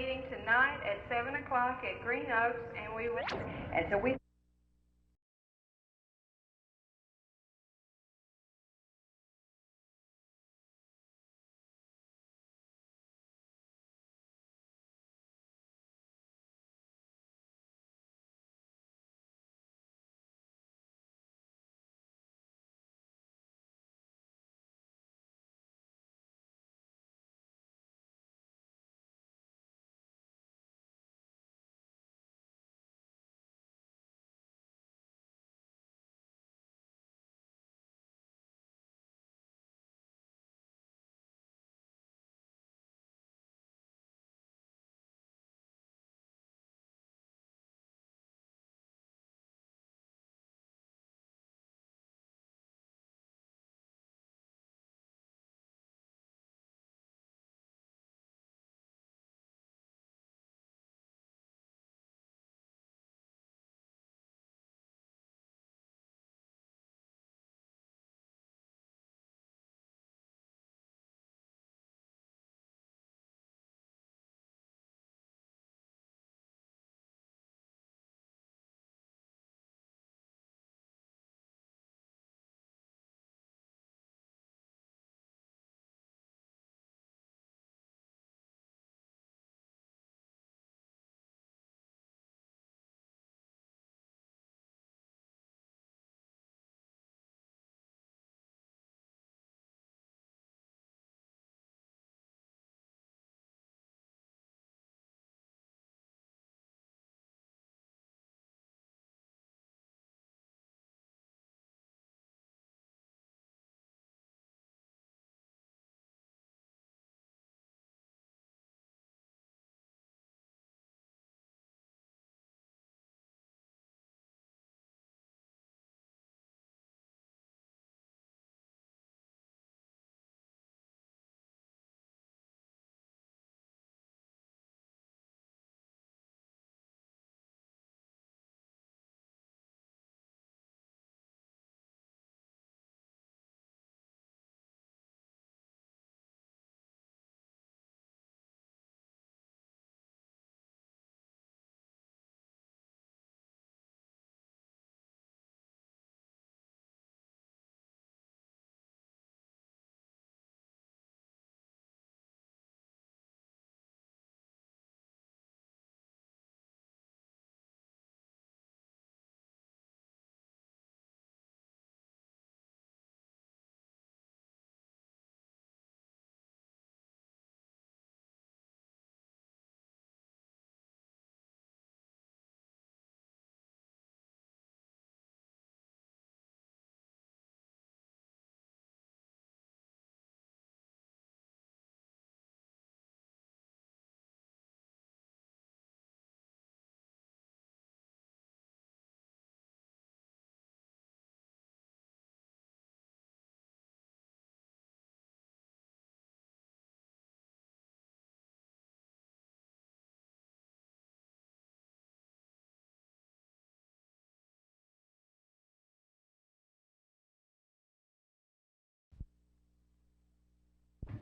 meeting tonight at 7 o'clock at Green Oaks, and we will. And so we.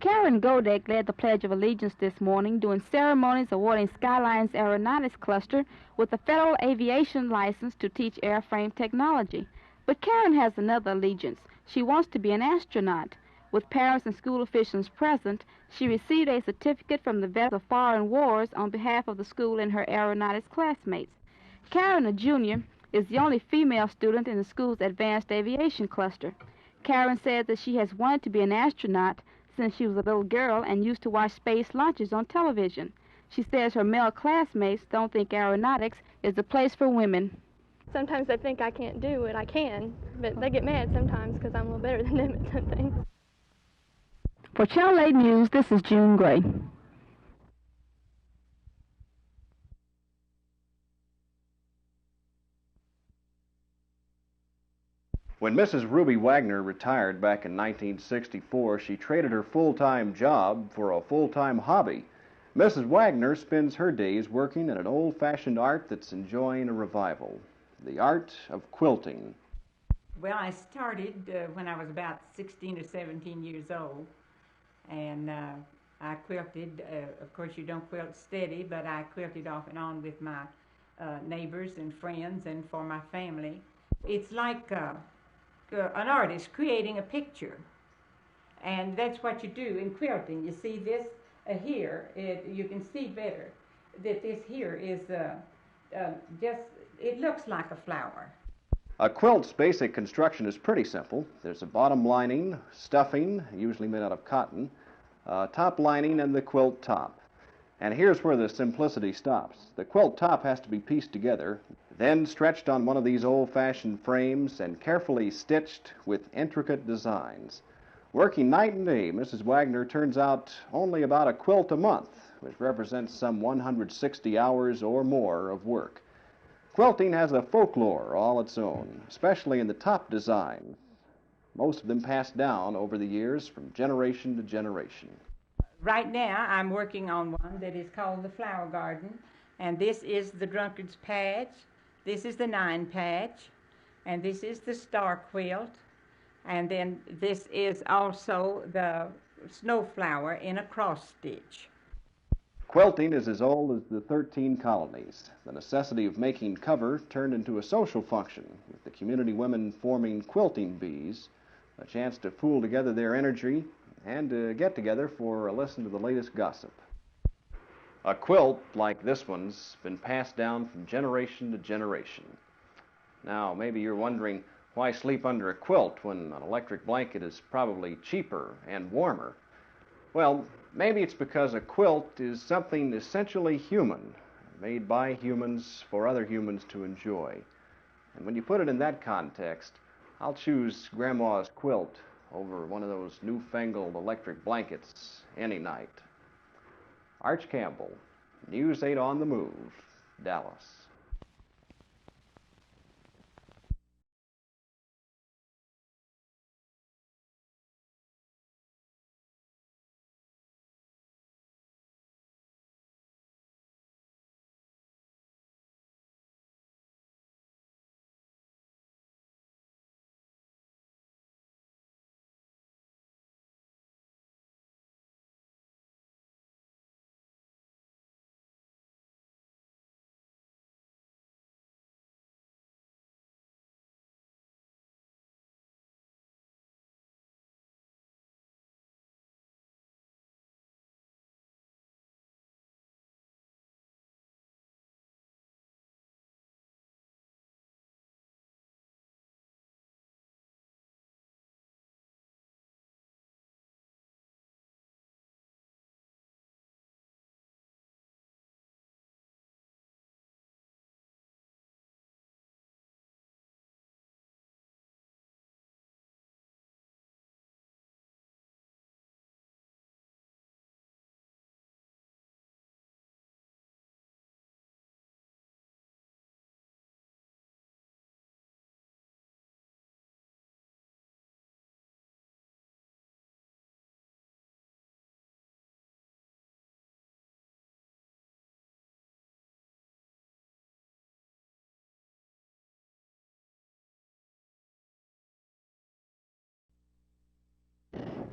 Karen Godek led the Pledge of Allegiance this morning during ceremonies awarding Skylines Aeronautics Cluster with a federal aviation license to teach airframe technology. But Karen has another allegiance. She wants to be an astronaut. With parents and school officials present, she received a certificate from the vets of foreign wars on behalf of the school and her aeronautics classmates. Karen, a junior, is the only female student in the school's advanced aviation cluster. Karen said that she has wanted to be an astronaut since she was a little girl and used to watch space launches on television. She says her male classmates don't think aeronautics is the place for women. Sometimes they think I can't do what I can, but they get mad sometimes because I'm a little better than them at some things. For Channel 8 News, this is June Gray. When Mrs. Ruby Wagner retired back in 1964, she traded her full-time job for a full-time hobby. Mrs. Wagner spends her days working in an old-fashioned art that's enjoying a revival, the art of quilting. Well, I started when I was about 16 or 17 years old, and I quilted, of course you don't quilt steady, but I quilted off and on with my neighbors and friends and for my family. It's like an artist creating a picture. And that's what you do in quilting. You see this here, you can see better that this here is just, it looks like a flower. A quilt's basic construction is pretty simple. There's a bottom lining, stuffing, usually made out of cotton, top lining, and the quilt top. And here's where the simplicity stops. The quilt top has to be pieced together, then stretched on one of these old-fashioned frames and carefully stitched with intricate designs. Working night and day, Mrs. Wagner turns out only about a quilt a month, which represents some 160 hours or more of work. Quilting has a folklore all its own, especially in the top designs. Most of them passed down over the years from generation to generation. Right now I'm working on one that is called the Flower Garden, and this is the Drunkard's Patch, this is the Nine Patch, and this is the Star Quilt, and then this is also the Snowflower in a cross stitch. Quilting is as old as the 13 colonies. The necessity of making cover turned into a social function, with the community women forming quilting bees, a chance to pool together their energy and to get together for a listen to the latest gossip. A quilt like this one's been passed down from generation to generation. Now, maybe you're wondering, why sleep under a quilt when an electric blanket is probably cheaper and warmer? Well, maybe it's because a quilt is something essentially human, made by humans for other humans to enjoy. And when you put it in that context, I'll choose Grandma's quilt over one of those newfangled electric blankets any night. Arch Campbell, News 8 on the Move, Dallas.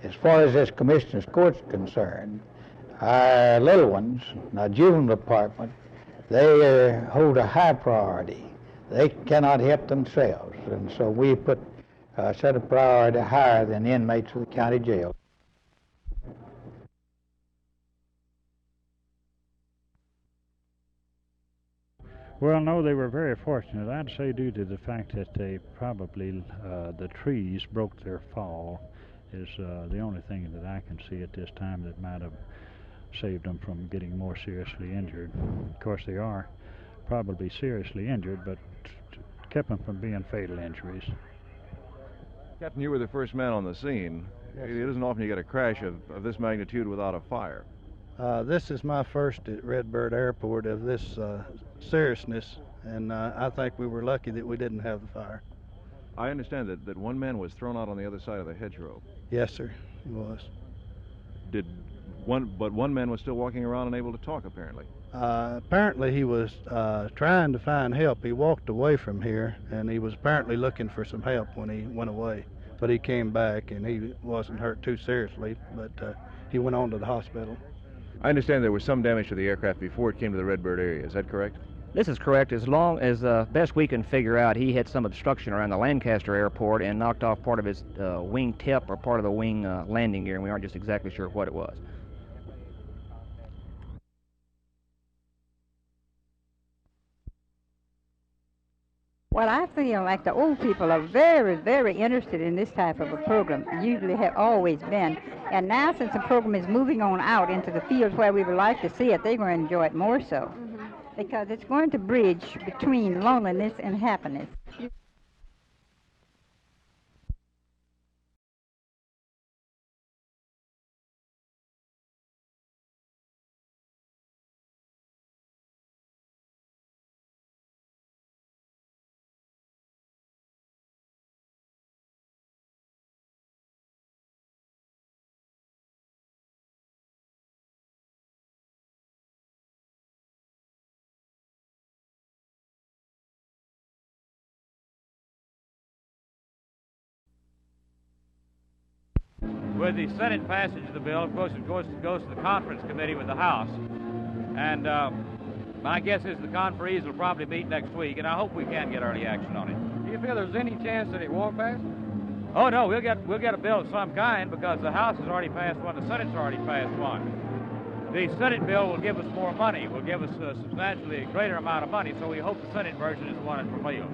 As far as this commissioner's court's concerned, our little ones, our juvenile department, they hold a high priority. They cannot help themselves, and so we put a set of priority higher than the inmates of the county jail. Well, no, they were very fortunate. I'd say due to the fact that they probably, the trees broke their fall is the only thing that I can see at this time that might have saved them from getting more seriously injured. Of course, they are probably seriously injured, but kept them from being fatal injuries. Captain, you were the first man on the scene. Yes. It isn't often you get a crash of this magnitude without a fire. This is my first at Redbird Airport of this seriousness, and I think we were lucky that we didn't have the fire. I understand that one man was thrown out on the other side of the hedgerow. Yes, sir, he was. But one man was still walking around and able to talk, apparently. Apparently he was trying to find help. He walked away from here, and he was apparently looking for some help when he went away. but he came back and he wasn't hurt too seriously, but he went on to the hospital. I understand there was some damage to the aircraft before it came to the Redbird area. Is that correct? This is correct. As long as best we can figure out, he had some obstruction around the Lancaster airport and knocked off part of his wing tip or part of the wing landing gear, and we aren't just exactly sure what it was. Well, I feel like the old people are very, very interested in this type of a program. Usually have always been. And now since the program is moving on out into the fields where we would like to see it, they're going to enjoy it more so. Because it's going to bridge between loneliness and happiness. With the Senate passage of the bill, of course, it goes to the conference committee with the House. And my guess is the conferees will probably meet next week, and I hope we can get early action on it. Do you feel there's any chance that it won't pass? Oh, no, we'll get a bill of some kind because the House has already passed one, the Senate's already passed one. The Senate bill will give us more money, will give us a substantially greater amount of money, so we hope the Senate version is the one that prevails.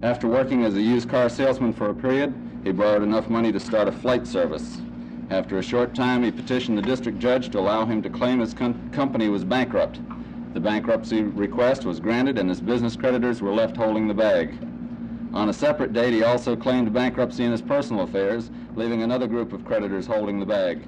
After working as a used car salesman for a period, he borrowed enough money to start a flight service. After a short time, he petitioned the district judge to allow him to claim his company was bankrupt. The bankruptcy request was granted, and his business creditors were left holding the bag. On a separate date, he also claimed bankruptcy in his personal affairs, leaving another group of creditors holding the bag.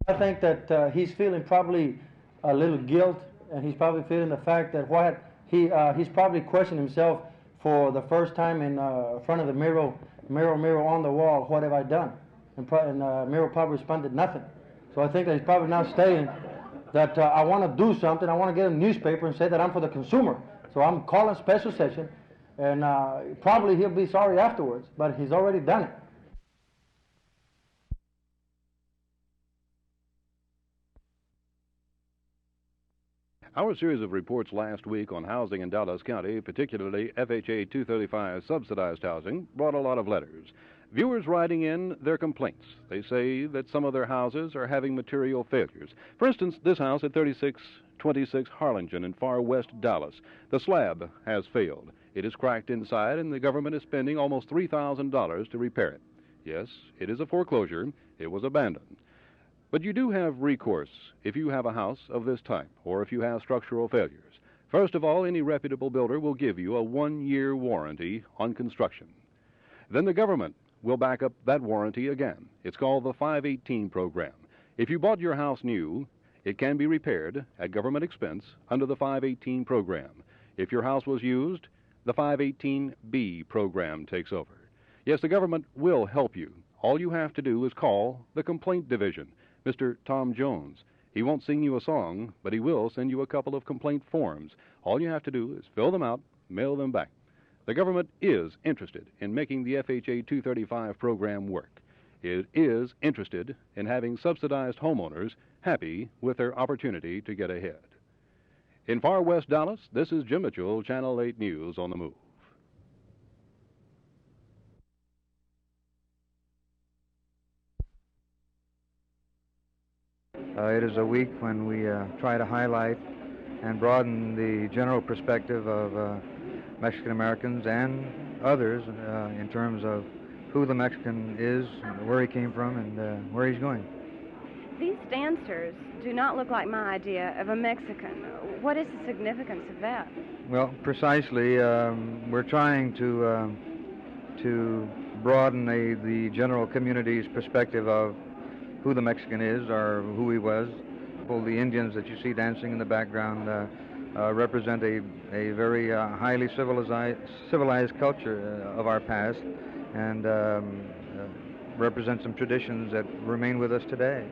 I think that he's feeling probably a little guilt, and he's probably feeling the fact that he's probably questioning himself for the first time in front of the mirror on the wall. What have I done? And mirror probably responded nothing. So I think that he's probably now stating that I want to do something. I want to get a newspaper and say that I'm for the consumer. So I'm calling special session, and probably he'll be sorry afterwards. But he's already done it. Our series of reports last week on housing in Dallas County, particularly FHA 235 subsidized housing, brought a lot of letters. Viewers writing in their complaints. They say that some of their houses are having material failures. For instance, this house at 3626 Harlingen in far west Dallas. The slab has failed. It is cracked inside, and the government is spending almost $3,000 to repair it. Yes, it is a foreclosure. It was abandoned. But you do have recourse if you have a house of this type, or if you have structural failures. First of all, any reputable builder will give you a 1-year warranty on construction. Then the government will back up that warranty again. It's called the 518 program. If you bought your house new, it can be repaired at government expense under the 518 program. If your house was used, the 518B program takes over. Yes, the government will help you. All you have to do is call the complaint division. Mr. Tom Jones. He won't sing you a song, but he will send you a couple of complaint forms. All you have to do is fill them out, mail them back. The government is interested in making the FHA 235 program work. It is interested in having subsidized homeowners happy with their opportunity to get ahead. In far west Dallas, this is Jim Mitchell, Channel 8 News on the Move. It is a week when we try to highlight and broaden the general perspective of Mexican Americans and others in terms of who the Mexican is, where he came from, and where he's going. These dancers do not look like my idea of a Mexican. What is the significance of that? Well, precisely, we're trying to broaden the general community's perspective of who the Mexican is or who he was. The Indians that you see dancing in the background represent a very highly civilized culture of our past, and represent some traditions that remain with us today.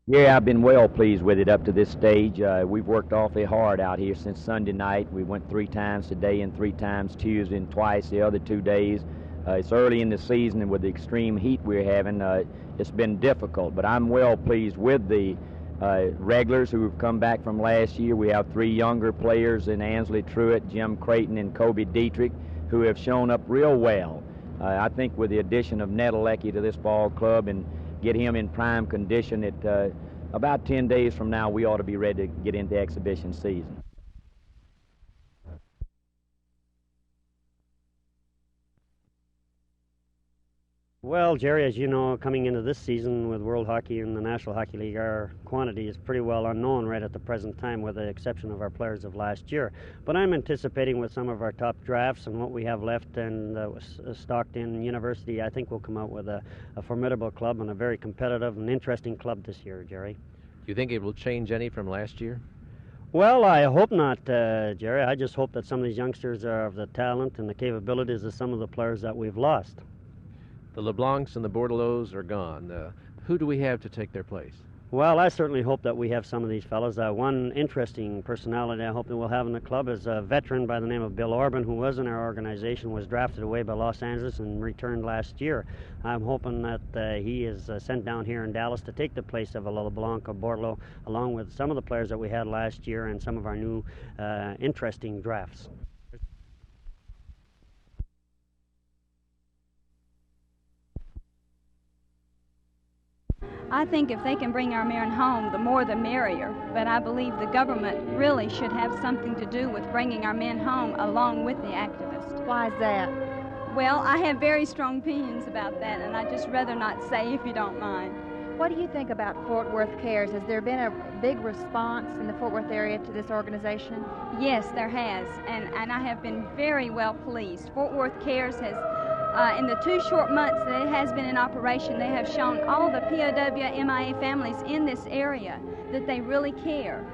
Yeah, I've been well pleased with it up to this stage. We've worked awfully hard out here since Sunday night. We went 3 times today and 3 times Tuesday and twice the other 2 days. It's early in the season, and with the extreme heat we're having, it's been difficult. But I'm well pleased with the regulars who have come back from last year. We have 3 younger players in Ansley Truitt, Jim Creighton, and Kobe Dietrich, who have shown up real well. I think with the addition of Ned Alecki to this ball club and get him in prime condition, at about 10 days from now we ought to be ready to get into exhibition season. Well, Jerry, as you know, coming into this season with World Hockey and the National Hockey League, our quantity is pretty well unknown right at the present time, with the exception of our players of last year. But I'm anticipating with some of our top drafts and what we have left, and Stockton University, I think we'll come out with a formidable club and a very competitive and interesting club this year, Jerry. Do you think it will change any from last year? Well, I hope not, Jerry. I just hope that some of these youngsters are of the talent and the capabilities of some of the players that we've lost. The LeBlancs and the Bordelots are gone. Who do we have to take their place? Well, I certainly hope that we have some of these fellows. One interesting personality I hope that we'll have in the club is a veteran by the name of Bill Orban, who was in our organization, was drafted away by Los Angeles and returned last year. I'm hoping that he is sent down here in Dallas to take the place of a LeBlanc or Bordelot, along with some of the players that we had last year and some of our new interesting drafts. I think if they can bring our men home, the more the merrier. But I believe the government really should have something to do with bringing our men home along with the activists. Why is that? Well, I have very strong opinions about that, and I'd just rather not say if you don't mind. What do you think about Fort Worth Cares? Has there been a big response in the Fort Worth area to this organization? Yes, there has, and I have been very well pleased. Fort Worth Cares has, in the 2 short months that it has been in operation, they have shown all the POW MIA families in this area that they really care.